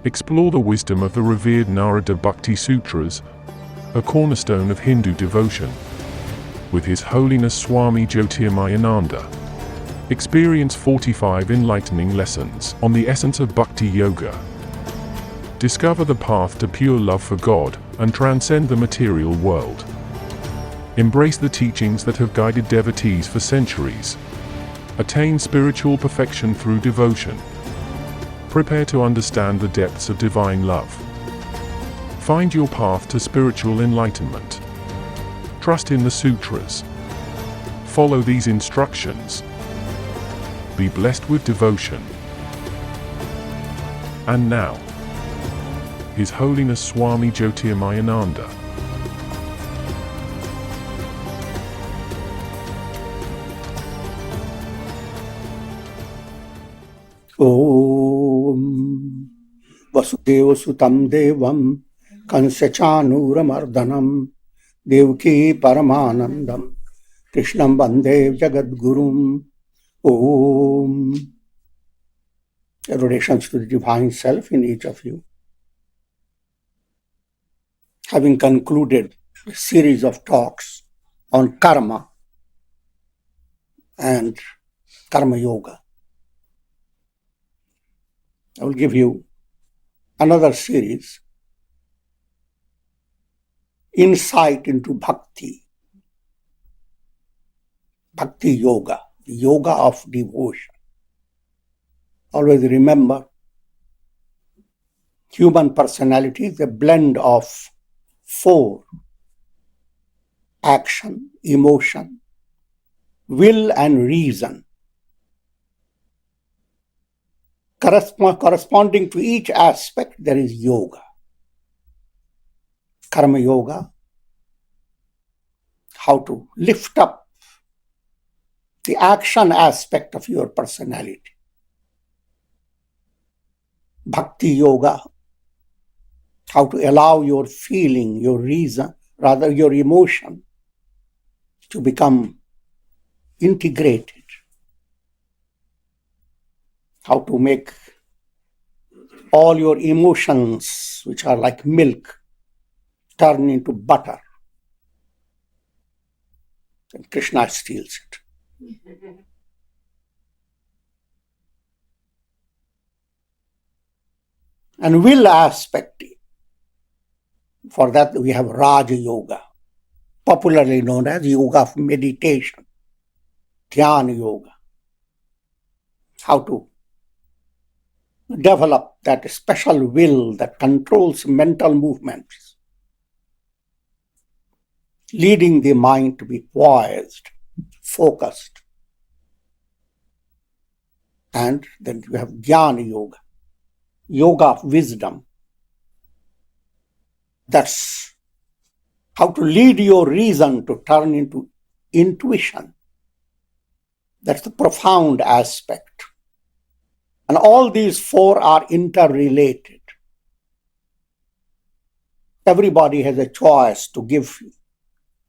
Explore the wisdom of the revered Narada Bhakti Sutras, a cornerstone of Hindu devotion, with His Holiness Swami Jyotirmayananda. Experience 45 enlightening lessons on the essence of Bhakti Yoga. Discover the path to pure love for God and transcend the material world. Embrace the teachings that have guided devotees for centuries. Attain spiritual perfection through devotion. Prepare to understand the depths of divine love. Find your path to spiritual enlightenment. Trust in the sutras. Follow these instructions. Be blessed with devotion. And now, His Holiness Swami Jyotirmayananda. Om Vasudeva Sutam Devam Kansachanuramardanam Devaki Paramanandam Krishnam Bande Jagadgurum. Om. Adorations to the Divine Self in each of you. Having concluded a series of talks on karma and karma yoga, I will give you another series, Insight into Bhakti, Bhakti Yoga, the yoga of devotion. Always remember, human personality is a blend of 4: action, emotion, will and reason. Corresponding to each aspect, there is yoga. Karma yoga, how to lift up the action aspect of your personality. Bhakti yoga, how to allow your feeling, your reason, rather your emotion, to become integrated. How to make all your emotions, which are like milk, turn into butter. And Krishna steals it. And will aspect, for that we have Raja Yoga, popularly known as yoga of meditation, Dhyana Yoga. How to develop that special will that controls mental movements, leading the mind to be poised, focused. And then you have Jnana Yoga, yoga of wisdom. That's how to lead your reason to turn into intuition. That's the profound aspect. And all these 4 are interrelated. Everybody has a choice to give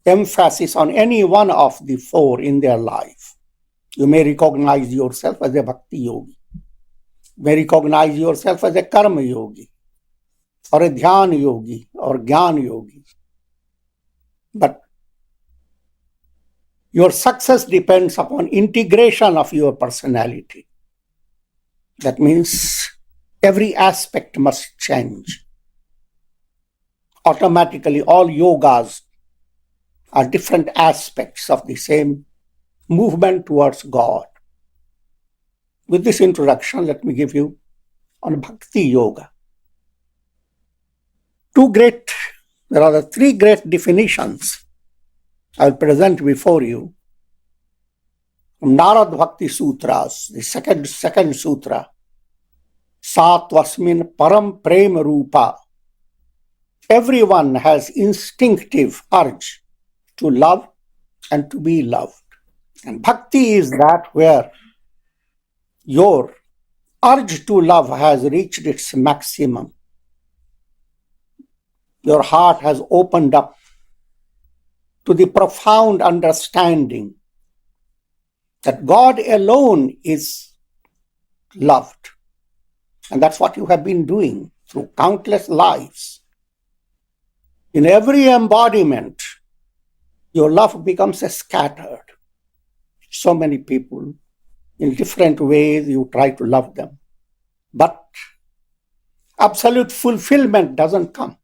emphasis on any one of the 4 in their life. You may recognize yourself as a bhakti yogi. You may recognize yourself as a karma yogi, or a dhyana yogi, or jnana yogi. But your success depends upon integration of your personality. That means every aspect must change. Automatically, all yogas are different aspects of the same movement towards God. With this introduction, let me give you on Bhakti Yoga. There are 3 great definitions I'll present before you. From Narad Bhakti Sutras, the second sutra, Satvasmin Param Prema Rupa. Everyone has instinctive urge to love and to be loved. And bhakti is that where your urge to love has reached its maximum. Your heart has opened up to the profound understanding that God alone is loved. And that's what you have been doing through countless lives. In every embodiment, your love becomes scattered. So many people, in different ways, you try to love them. But absolute fulfillment doesn't come,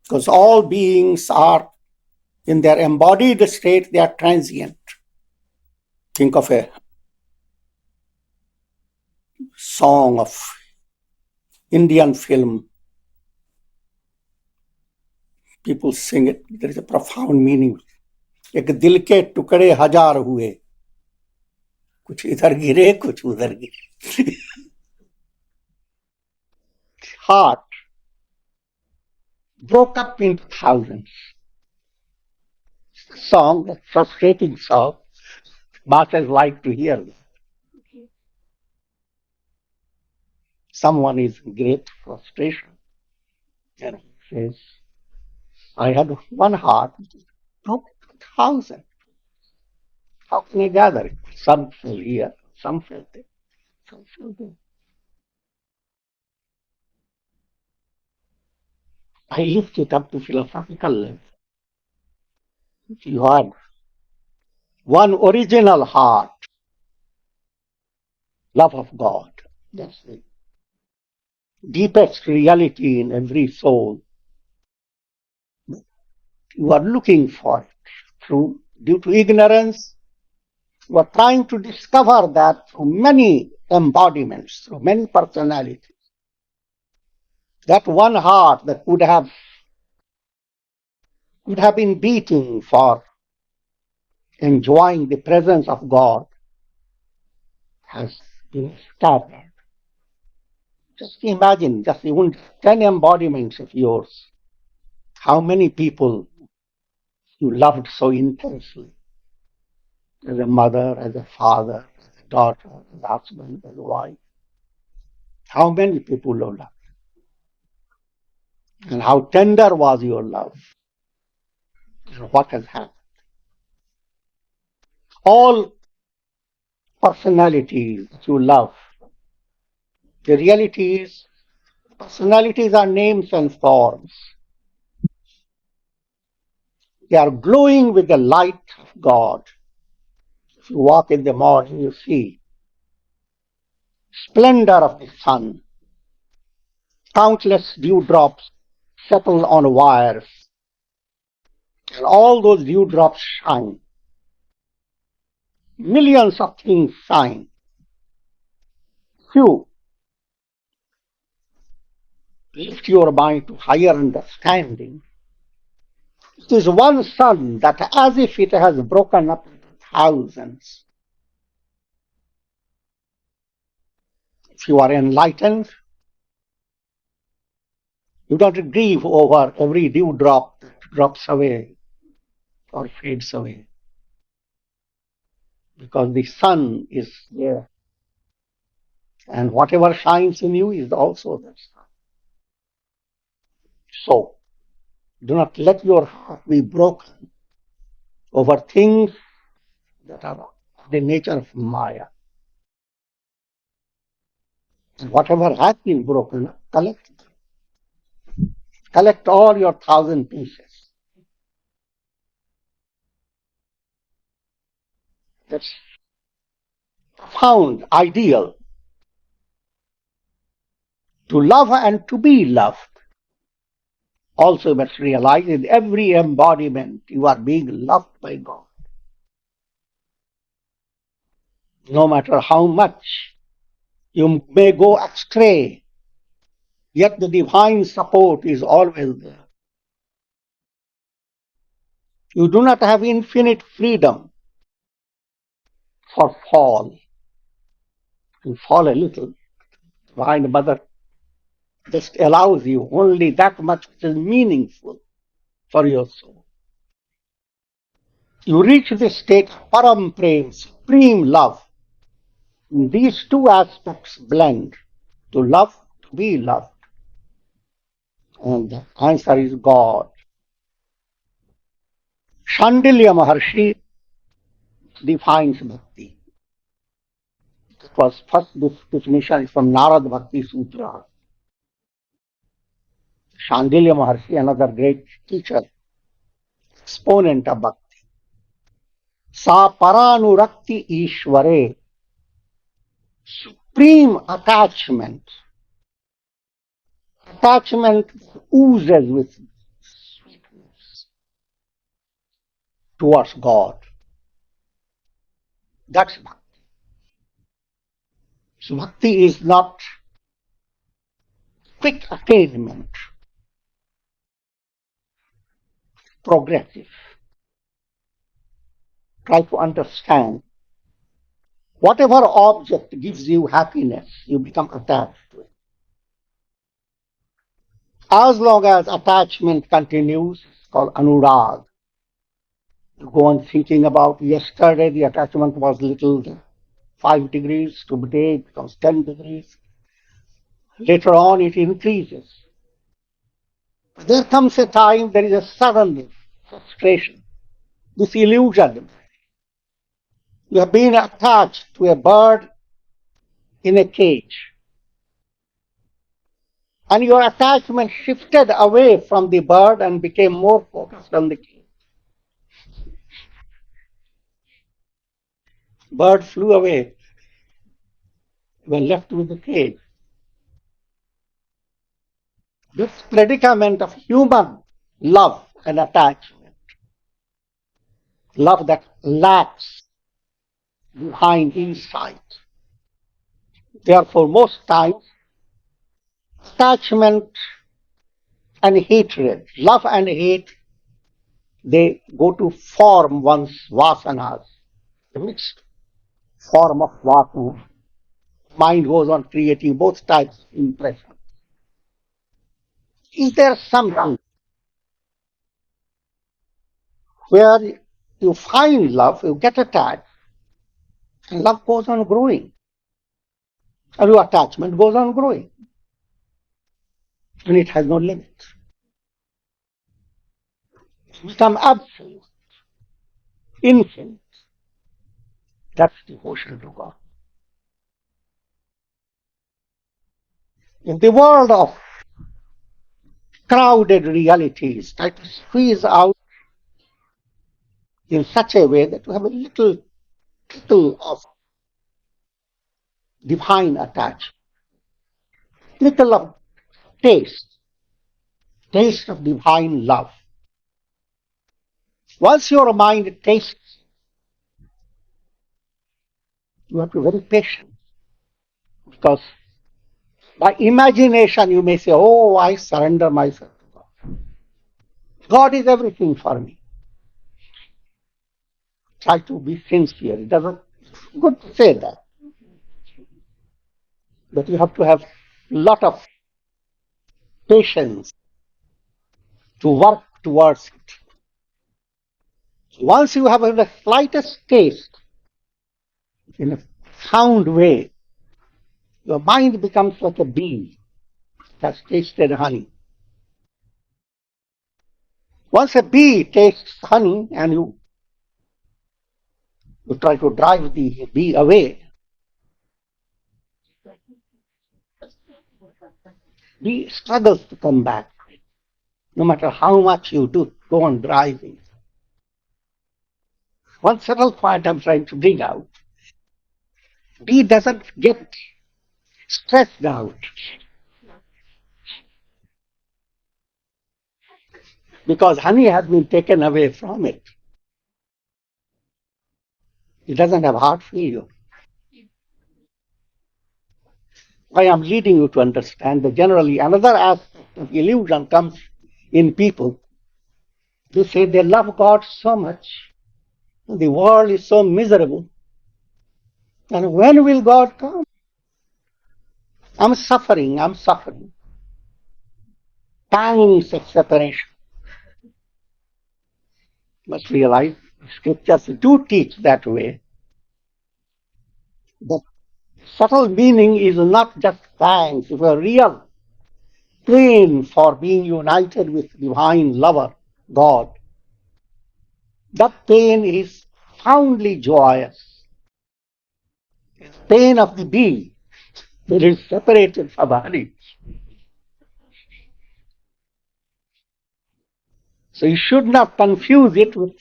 because all beings are, in their embodied state, they are transient. Think of a song of Indian film. People sing it. There is a profound meaning. एक दिल के टुकड़े हजार हुए, कुछ इधर गिरे कुछ उधर गिरे. Heart broke up into thousands. Song, a frustrating song. Masters like to hear that. Someone is in great frustration and says, I had one heart, broke 1,000. How can I gather it? Some fell here, some fell there, some fell there. I lift it up to philosophical level. If you had one original heart, love of God, that's the deepest reality in every soul. You are looking for it due to ignorance. You are trying to discover that through many embodiments, through many personalities. That one heart that could have been beating for enjoying the presence of God has been scattered. Just imagine, just even 10 embodiments of yours, how many people you loved so intensely, as a mother, as a father, as a daughter, as a husband, as a wife. How many people you loved? And how tender was your love? And what has happened? All personalities that you love, the reality is, personalities are names and forms. They are glowing with the light of God. If you walk in the morning, you see splendor of the sun. Countless dewdrops settle on wires, and all those dewdrops shine. Millions of things shine. Few lift your mind to higher understanding. It is one sun that, as if it has broken up into thousands. If you are enlightened, you don't grieve over every dewdrop that drops away or fades away, because the sun is there. And whatever shines in you is also the sun. So, do not let your heart be broken over things that are the nature of Maya. And whatever has been broken, collect it. Collect all your 1,000 pieces. That's profound, ideal. To love and to be loved. Also, you must realize in every embodiment you are being loved by God. No matter how much you may go astray, yet the divine support is always there. You do not have infinite freedom for fall. You fall a little. Divine Mother just allows you only that much which is meaningful for your soul. You reach this state of Param Prem, supreme love. These two aspects blend, to love, to be loved. And the answer is God. Shandilya Maharshi defines bhakti. It was first, this definition is from Narad Bhakti Sutra. Shandilya Maharshi, another great teacher, exponent of bhakti. Sa Paranurakti Ishware, supreme attachment. Attachment oozes with sweetness towards God. That's bhakti. So bhakti is not quick attainment, progressive. Try to understand. Whatever object gives you happiness, you become attached to it. As long as attachment continues, it's called anurag. You go on thinking about yesterday, the attachment was little 5 degrees, today it becomes 10 degrees. Later on, it increases. But there comes a time there is a sudden frustration, disillusion. You have been attached to a bird in a cage, and your attachment shifted away from the bird and became more focused on the cage. Bird flew away. You were left with the cage. This predicament of human love and attachment, love that lacks behind insight. Therefore, most times, attachment and hatred, love and hate, they go to form one's vasanas, a mixed form of vasana. Mind goes on creating both types of impressions. Is there something where you find love, you get attached, and love goes on growing, and your attachment goes on growing, and it has no limits. You become absolute, infinite. That's devotion to God. In the world of crowded realities, try to squeeze out in such a way that you have a little of divine attachment, little of taste of divine love. Once your mind tastes, you have to be very patient, because by imagination you may say, oh, I surrender myself to God. God is everything for me. Try to be sincere. It doesn't, it's good to say that. But you have to have a lot of patience to work towards it. Once you have the slightest taste, in a sound way, your mind becomes like a bee that has tasted honey. Once a bee tastes honey and you try to drive the bee away, bee struggles to come back. No matter how much you do, go on driving. One subtle point I'm trying to bring out, bee doesn't get stressed out because honey has been taken away from it. It doesn't have heart failure. I am leading you to understand that generally another aspect of illusion comes in people. They say they love God so much, the world is so miserable, and when will God come? I'm suffering. Pangs of separation. Must realize scriptures do teach that way. The subtle meaning is not just pangs, it's a real pain for being united with divine lover, God. That pain is profoundly joyous. It's pain of the bee. It is separated from honey. So you should not confuse it with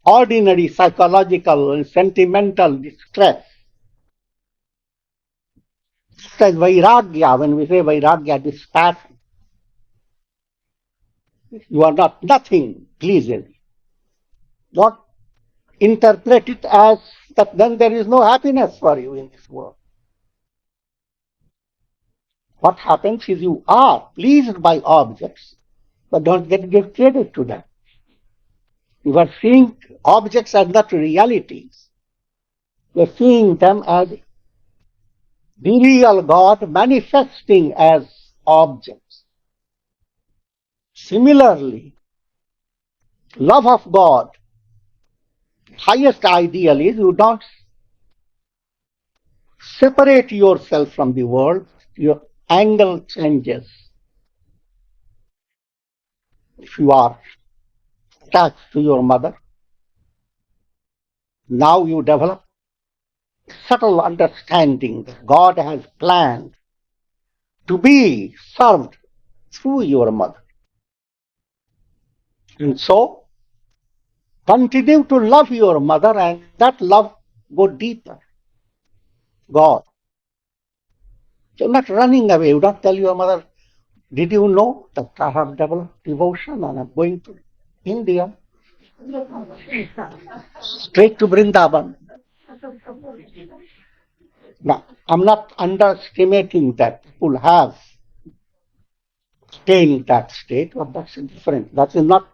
ordinary psychological and sentimental distress. Just as vairagya, when we say vairagya, dispassion, you are not nothing pleases. Not interpret it as that then there is no happiness for you in this world. What happens is you are pleased by objects, but don't give credit to them. You are seeing objects as not realities. You are seeing them as the real God manifesting as objects. Similarly, love of God, highest ideal is you don't separate yourself from the world, your angle changes. If you are attached to your mother, now you develop subtle understanding that God has planned to be served through your mother. And so, continue to love your mother and that love go deeper. God. You're not running away. You don't tell your mother, did you know that I have developed devotion and I'm going to India? Straight to Vrindavan. Now, I'm not underestimating that people have attained that state, but that's different. That is not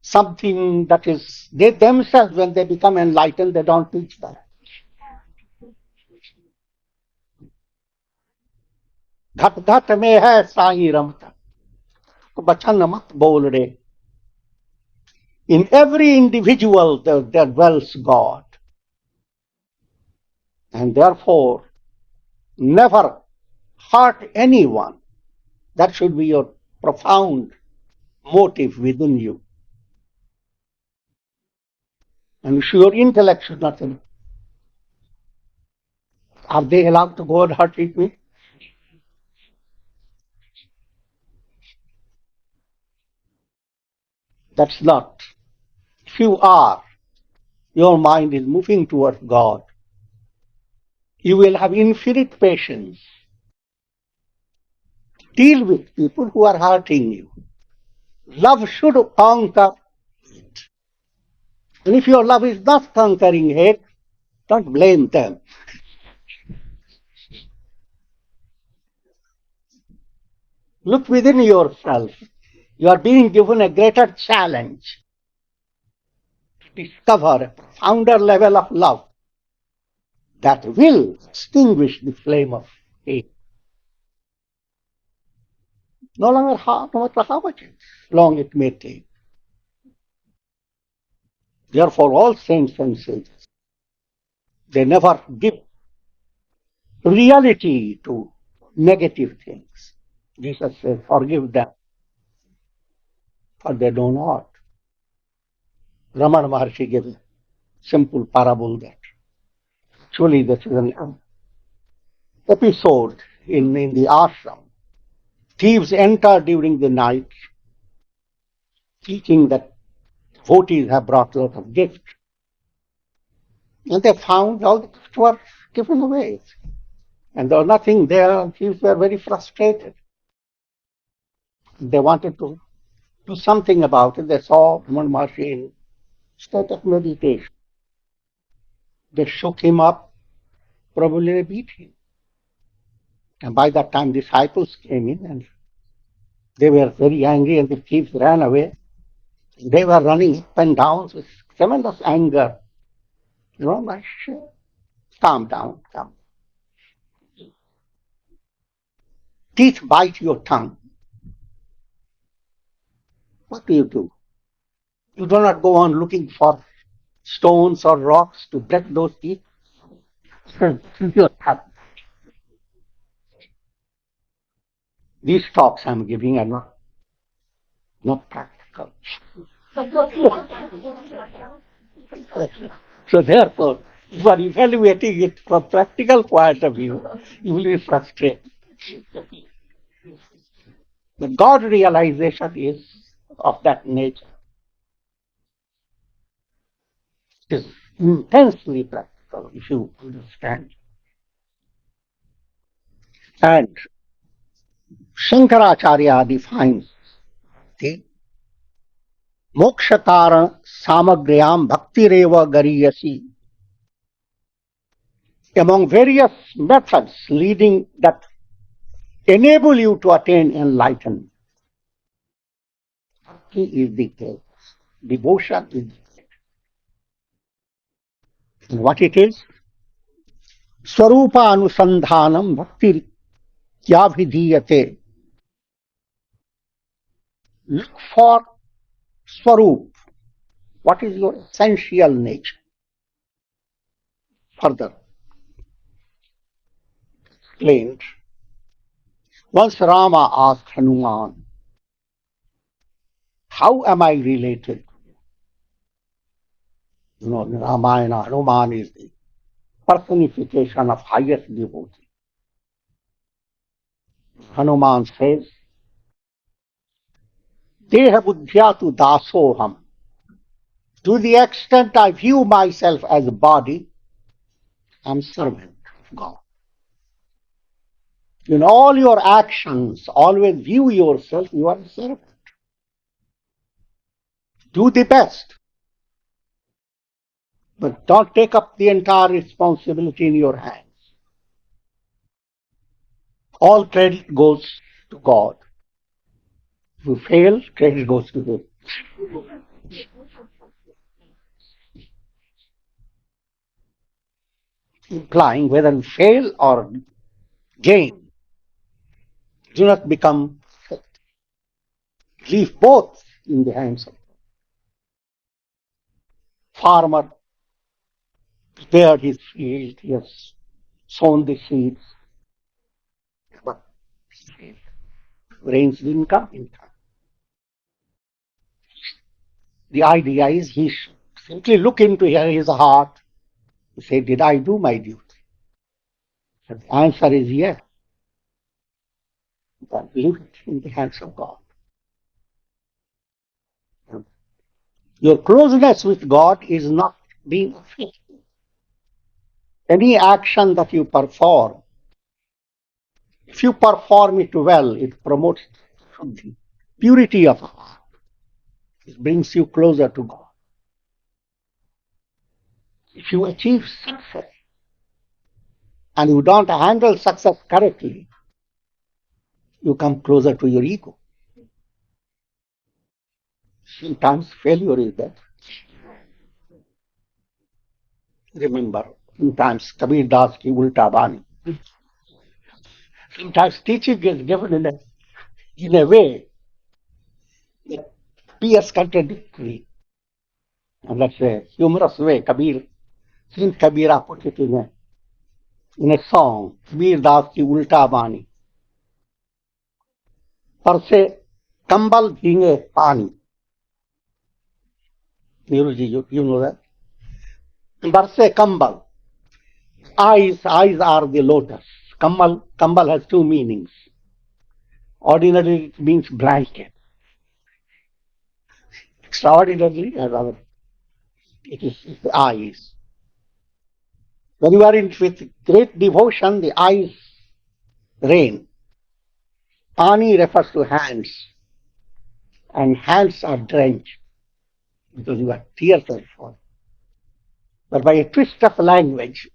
something that is, they themselves, when they become enlightened, they don't teach that. घट घट में है साई रमता तो बचन मत बोल रे. In every individual there dwells God, and therefore never hurt anyone. That should be your profound motive within you. And your intellect should not think, are they allowed to go and hurt me? That's not. If you are, your mind is moving towards God, you will have infinite patience. Deal with people who are hurting you. Love should conquer it. And if your love is not conquering hate, don't blame them. Look within yourself. You are being given a greater challenge to discover a profounder level of love that will extinguish the flame of hate. No longer no matter how much long it may take. Therefore, all saints and sages, they never give reality to negative things. Jesus says, forgive them, for they know not. Ramana Maharshi gave a simple parable that actually this is an episode in the ashram. Thieves enter during the night, thinking that devotees have brought a lot of gifts. And they found all the gifts were given away. And there was nothing there. Thieves were very frustrated. They wanted to do something about it. They saw Ramana Maharshi in state of meditation. They shook him up, probably they beat him. And by that time, disciples came in and they were very angry and the thieves ran away. They were running up and down with tremendous anger. You know, my shit. Calm down, calm. Teeth bite your tongue. What do? You do not go on looking for stones or rocks to break those teeth. Your tongue. These talks I'm giving are not practical. So therefore, if you are evaluating it from practical point of view, you will be frustrated. The God realization is of that nature. It is intensely practical if you understand. And Shankaracharya defines the Mokshataran Samagriyam Bhaktireva Gariyasi. Among various methods leading that enable you to attain enlightenment, Bhakti is the case. Devotion is the case. And what it is? Swarupa Anusandhanam Bhakti Kyabhidhiyate. Look for Swarup. What is your essential nature? Further explained. Once Rama asked Hanuman, how am I related? In Ramayana, Hanuman is the personification of highest devotee. Hanuman says, Deha buddhyatu dasoham. To the extent I view myself as a body, I'm servant of God. In all your actions, always view yourself, you are a servant. Do the best. But don't take up the entire responsibility in your hands. All credit goes to God. If you fail, credit goes to Him. Implying whether you fail or gain, do not become perfect. Leave both in the hands of God. Farmer prepared his field, he has sown the seeds, but rains didn't come in time. The idea is he should simply look into his heart and say, did I do my duty? And the answer is yes. But leave it in the hands of God. Your closeness with God is not being affected. Any action that you perform, if you perform it well, it promotes the purity of heart. It brings you closer to God. If you achieve success and you don't handle success correctly, you come closer to your ego. Sometimes failure is there. Remember, sometimes Kabir Das ki ulta bani. Sometimes teaching is given in a way that appears contradictory. And that's a humorous way. Saint Kabira put it in a song, Kabir Das ki ulta bani. Parse kambal bhinge pani. Neeruji, you know that? Barse kambal. Eyes are the lotus. Kambal has two meanings. Ordinarily it means blanket. Extraordinarily, it is the eyes. When you are with great devotion, the eyes rain. Pani refers to hands, and hands are drenched because your tears are falling. But by a twist of language,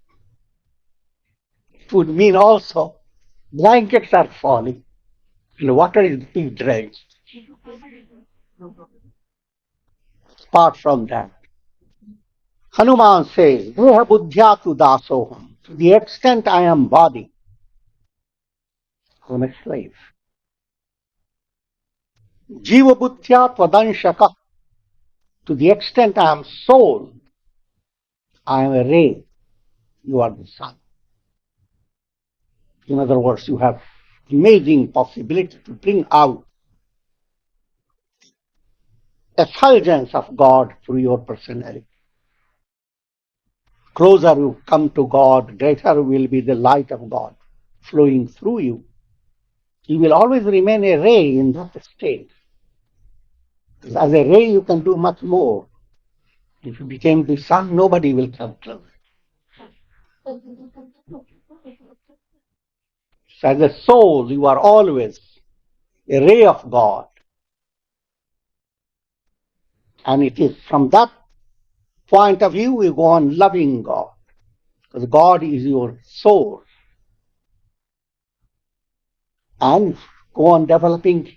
it would mean also blankets are falling and water is being drenched. Apart from that, Hanuman says, Deha buddhyatu dasoham. To the extent I am body, I am a slave. Jiva buddhya tvadanshaka. To the extent I am soul, I am a ray. You are the sun. In other words, you have amazing possibility to bring out effulgence of God through your personality. Closer you come to God, greater will be the light of God flowing through you. You will always remain a ray in that state. As a ray, you can do much more. If you became the sun, nobody will come close. So as a soul, you are always a ray of God. And it is from that point of view you go on loving God. Because God is your source. And go on developing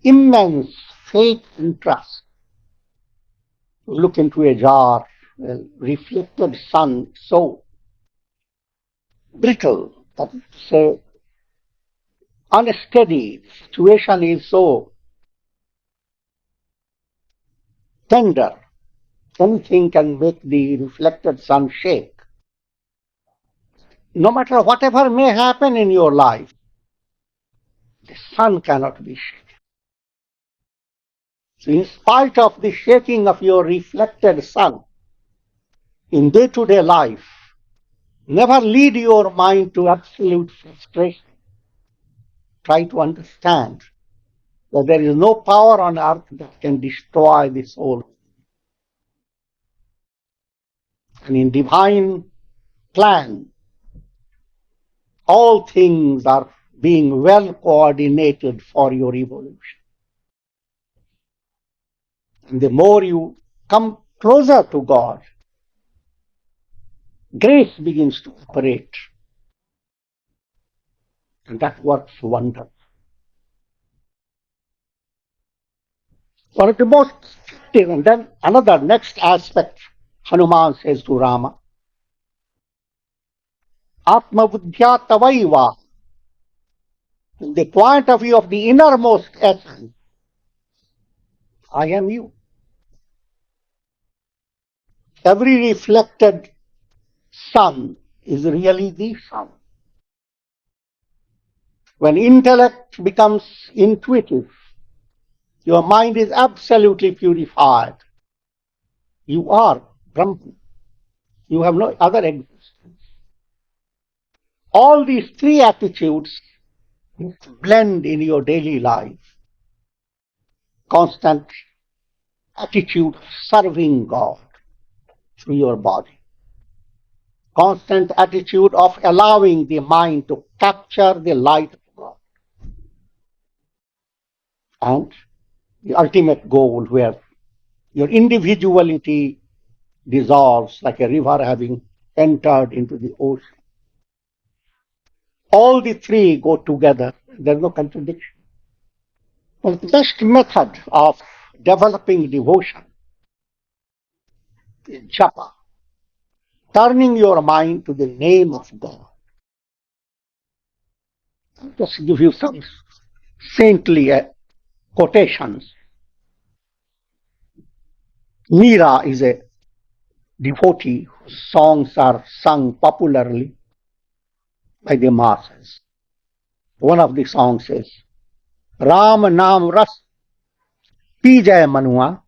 immense faith and trust. Look into a jar, a reflected sun, so brittle that it's unsteady. The situation is so tender. Anything can make the reflected sun shake. No matter whatever may happen in your life, the sun cannot be shaken. So in spite of the shaking of your reflected sun, in day-to-day life, never lead your mind to absolute frustration. Try to understand that there is no power on earth that can destroy the soul. And in divine plan, all things are being well coordinated for your evolution. And the more you come closer to God, grace begins to operate. And that works wonders. One of the most effective, and then another next aspect, Hanuman says to Rama, Atma Buddhya Tavaiva, from the point of view of the innermost essence, I am you. Every reflected sun is really the sun. When intellect becomes intuitive, your mind is absolutely purified. You are Brahman. You have no other existence. All these three attitudes blend in your daily life. Constant attitude of serving God through your body. Constant attitude of allowing the mind to capture the light of God. And the ultimate goal where your individuality dissolves like a river having entered into the ocean. All the three go together. There's no contradiction. But the best method of developing devotion is japa, turning your mind to the name of God. I'll just give you some saintly quotations. Meera is a devotee whose songs are sung popularly by the masses. One of the songs says, Ram Naam Ras Pi Jai Manua,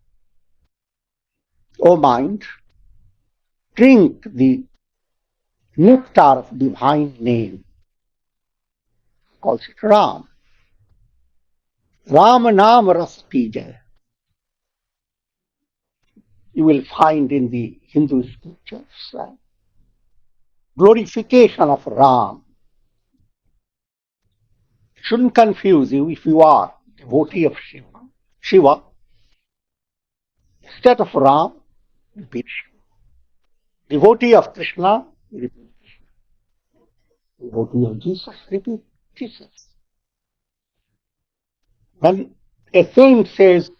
O mind, drink the nectar of divine name. Calls it Ram. Ram Naam Ras Pi Jai. You will find in the Hindu scriptures glorification of Ram. Shouldn't confuse you if you are a devotee of Shiva. Instead of Ram, repeat Shiva. Devotee of Krishna, repeat Krishna. Devotee of Jesus, repeat Jesus. When a saint says,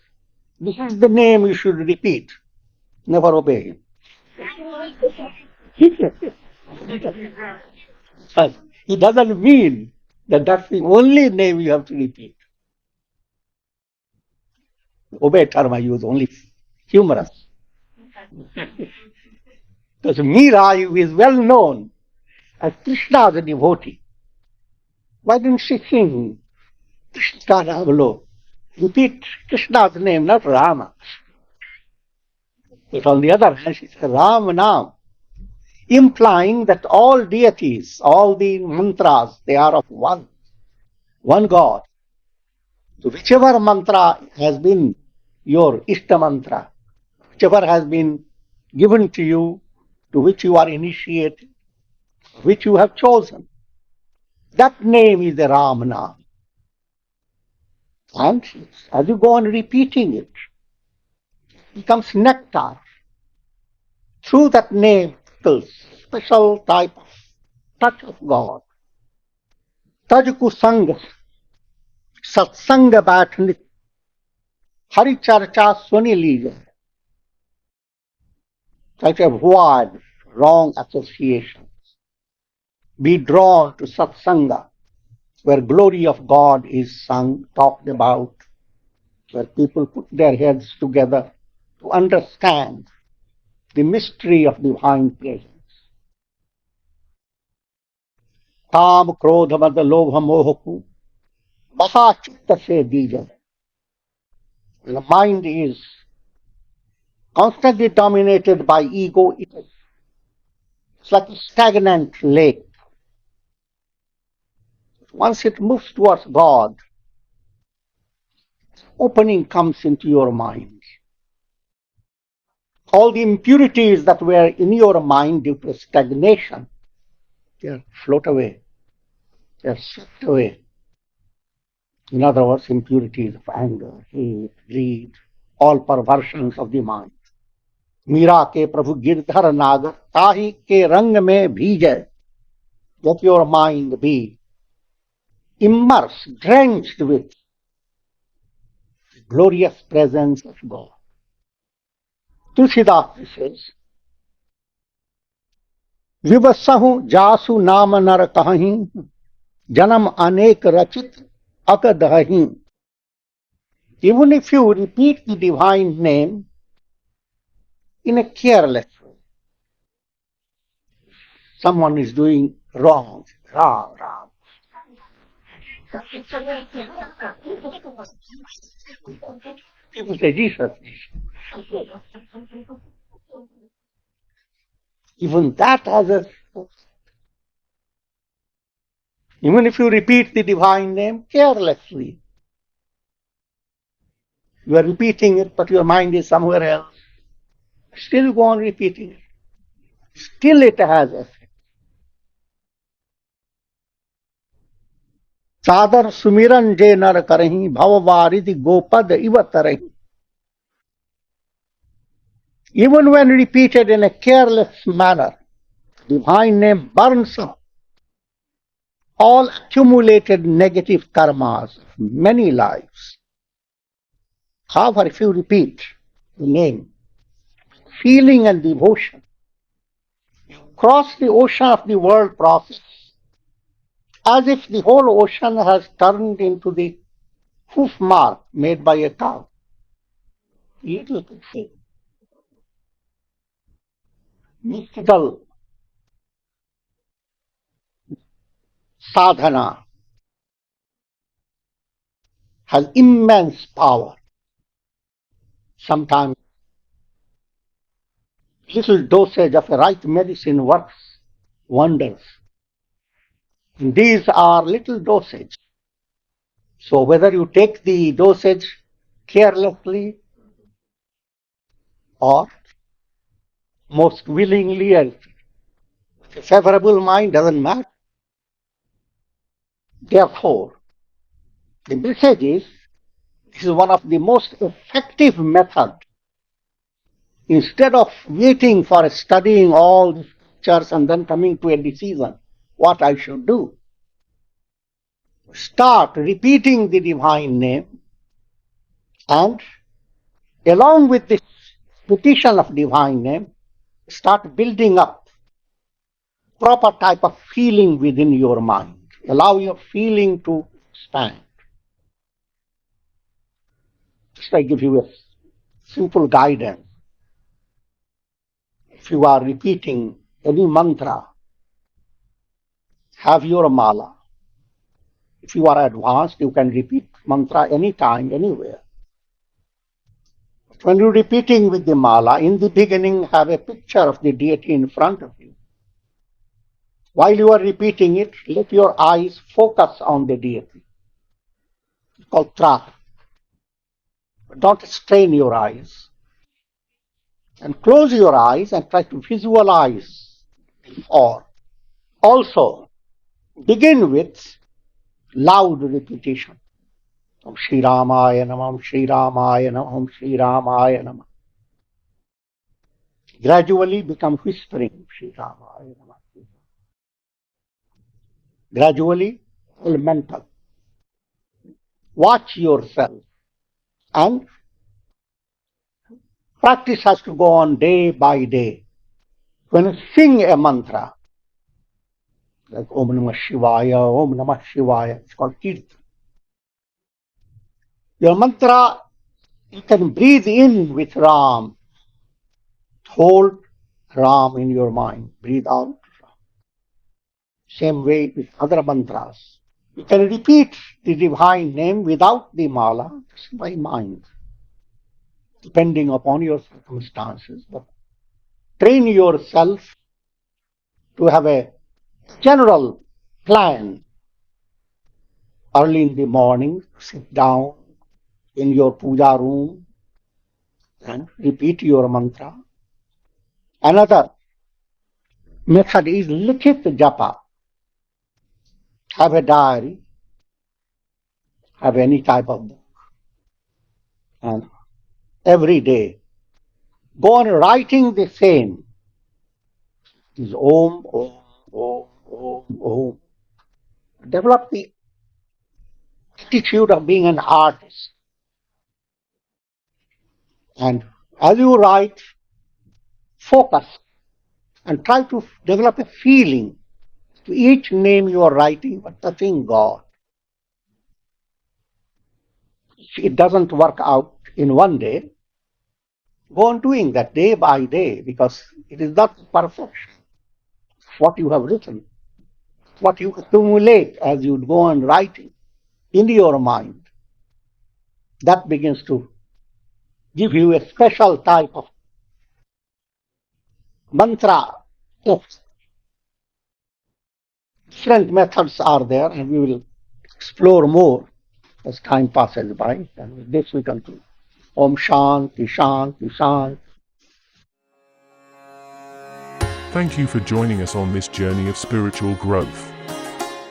this is the name you should repeat, never obey him. He doesn't mean that that's the only name you have to repeat. Obey term I use only humorous. Because Meera is well known as Krishna's devotee. Why didn't she sing Krishna Ramalo? Repeat Krishna's name, not Rama. But on the other hand, she said Ram Nam, implying that all deities, all the mantras, they are of one God. So whichever mantra has been your Ishta mantra, whichever has been given to you, to which you are initiated, which you have chosen, that name is the Ram Naam. And as you go on repeating it, it becomes nectar. Through that name, the special type of touch of God. तज कुसंग सत्संग बैठ नित हरि चर्चा सुनि लीजिए. Try to avoid wrong associations. Be drawn to satsanga, where glory of God is sung, talked about, where people put their heads together to understand the mystery of divine presence. काम क्रोध मद लोभ मोह को महाचित्त से दीजिए. The mind is constantly dominated by ego. It's like a stagnant lake. Once it moves towards God, opening comes into your mind. All the impurities that were in your mind due to stagnation, they float away. They are swept away. In other words, impurities of anger, hate, greed, all perversions of the mind. Meera के प्रभु गिरधर नागर ताही के रंग में भीजे. Let your mind be immersed, drenched with the glorious presence of God. Tulsidas says, विवसहु जासु नाम नर कहीं जन्म अनेक रचित अकदहि. Even if you repeat the divine name in a careless way, someone is doing wrong, Ram, Ram. People say Jesus, Jesus. Even that has a... Even if you repeat the divine name carelessly, you are repeating it, but your mind is somewhere else. Still go on repeating it. Still it has effect. सादर सुमिरन जे नर करही भव वारिधि गोपद इव तरही. Even when repeated in a careless manner, divine name burns up all accumulated negative karmas of many lives. However, if you repeat the name, feeling and devotion, you cross the ocean of the world process as if the whole ocean has turned into the hoof mark made by a cow. Little thing. Mystical sadhana has immense power. Sometimes little dosage of a right medicine works wonders. And these are little dosage. So whether you take the dosage carelessly or most willingly and with a favorable mind, doesn't matter. Therefore, the message is, this is one of the most effective methods. Instead of waiting for studying all the scriptures and then coming to a decision what I should do, start repeating the divine name, and along with this repetition of divine name, start building up proper type of feeling within your mind. Allow your feeling to expand. Just I give you a simple guidance. If you are repeating any mantra, have your mala. If you are advanced, you can repeat mantra anytime, anywhere. But when you're repeating with the mala, in the beginning have a picture of the deity in front of you. While you are repeating it, let your eyes focus on the deity. It's called tra. But don't strain your eyes. And close your eyes and try to visualize the four. Also, begin with loud repetition. Om Shri Ramaya Namah, Om Shri Ramaya Namah, Om Shri Ramaya Namah. Gradually become whispering, Shri Ramaya Namah. Gradually, all mental. Watch yourself. And practice has to go on day by day. When you sing a mantra, like Om Namah Shivaya, Om Namah Shivaya, it's called Kirtan. Your mantra, you can breathe in with Ram. Hold Ram in your mind. Breathe out. Same way with other mantras. You can repeat the divine name without the mala, just by mind, depending upon your circumstances. But train yourself to have a general plan. Early in the morning, sit down in your puja room and repeat your mantra. Another method is likhit japa. Have a diary, have any type of book, and every day go on writing the same. It is Om, Om, Om, Om, Om. Develop the attitude of being an artist. And as you write, focus and try to develop a feeling to each name you are writing, but touching God. If it doesn't work out in one day, go on doing that day by day, because it is not perfection. What you have written, what you accumulate as you go on writing in your mind, that begins to give you a special type of mantra. Different methods are there, and we will explore more as time passes by. And with this we conclude. Om Shanti, Shanti, Shanti. Thank you for joining us on this journey of spiritual growth.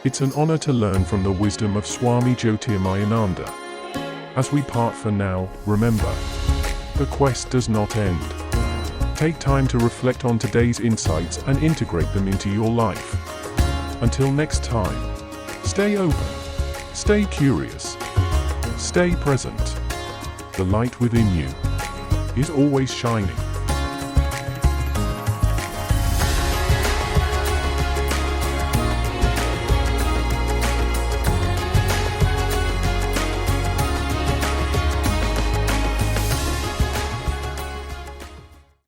It's an honor to learn from the wisdom of Swami Jyotirmayananda. As we part for now, remember, the quest does not end. Take time to reflect on today's insights and integrate them into your life. Until next time, stay open, stay curious, stay present. The light within you is always shining.